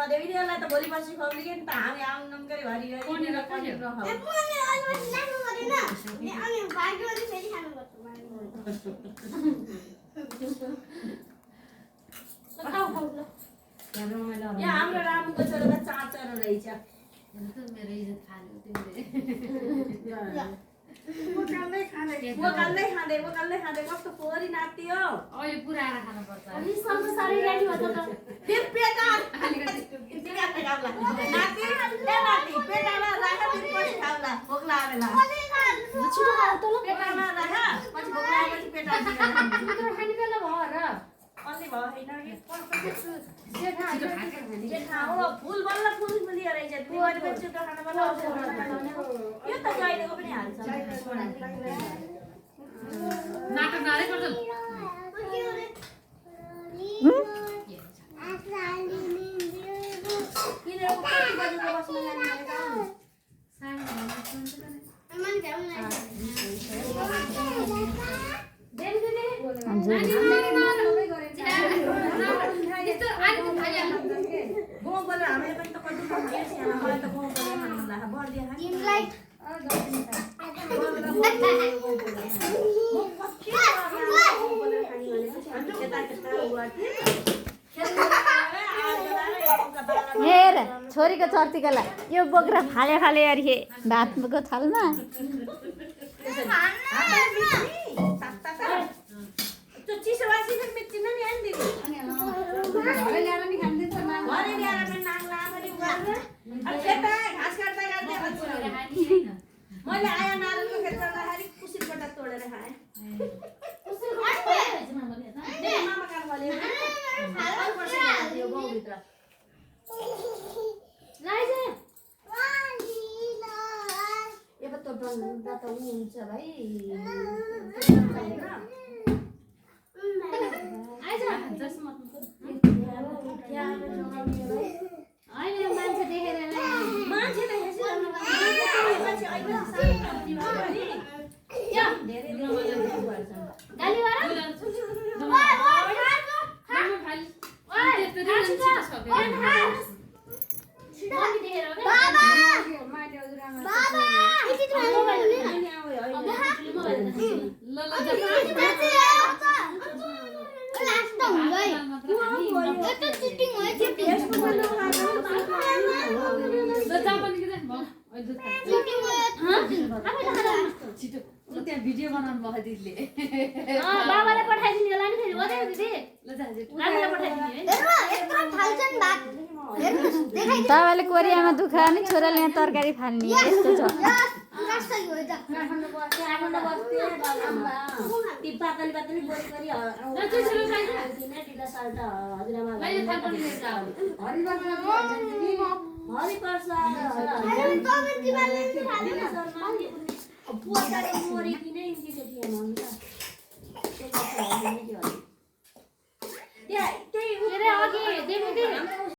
नदेवीलाई त भोलि पर्सि खुवाउने के नि त हामी आउन गरे घरि कोनी र कोनी र खाऊ अनि अलि लाग्नु गरेन अनि भाग्यो अनि फेरि खानु पर्छ खाऊ खाऊ ल यहाँ हाम्रो रामुको छोरा चाचर रहेछ मेरो इज्जत खानु तिमीले वकाल्दै खाँदै कस्तो फोरी नाति हो अहिले पुराएर खानु पर्छ अनि सबै सारै रेडी भयो त फेरि पेटा नाति पेटामा राख फेरि पछि खाउला भोक लागेला छिटो खाऊ त ल पेटामा राख पछि भोक लागेपछि पेटा छिटो खाने बेला भयो र अन्ली भयो हैन जेठा हो फुल बल्ल फुल फुलियो रहेछ त्यो गरेपछि छिटो खान बल्ल यो त गाइलेको पनि हाल्छ नाटक नारे गर्छ किनेर कति बजेको बस्न जाने मन जाऊ न गाउँबाट हामीले पनि त कति खान्छ मलाई त गाउँबाट खानु मन लाग्छ बर्दिया खान्छ तिमीलाई हेर छोरीको चर्तीकोलाई यो बोक्रा फाले फाले अरे हे भातको थालमा त्यो चिसो वासी पनि मिच्चिन नि हैन दिदी घरै ल्याएर नि खान्दिन्छ घरै ल्याएर पनि नाङ्ला पनि गरेर अब खेतमा घाँस काट्दा काट्दै मैले आया नारलको खेत गर्दाखेरि कुसिरबाट तोडेर खाएँ मामा कहाँ फल्यो यो गाउँभित्र अब त डन्डा त उ हुन्छ भाइ मान्छे देखेर मान्छे त त्यहाँ भिडियो बनाउनु भयो दिदीले बाबालाई पठाइदिनु होला नि फेरि हो दिदी ल जाजे राम्रोलाई पठाइदिनु है यत्रो थाल्छन् भात तपाईँले कोरियामा दुःख नि छोराले यहाँ तरकारी फाल्ने यस्तो छ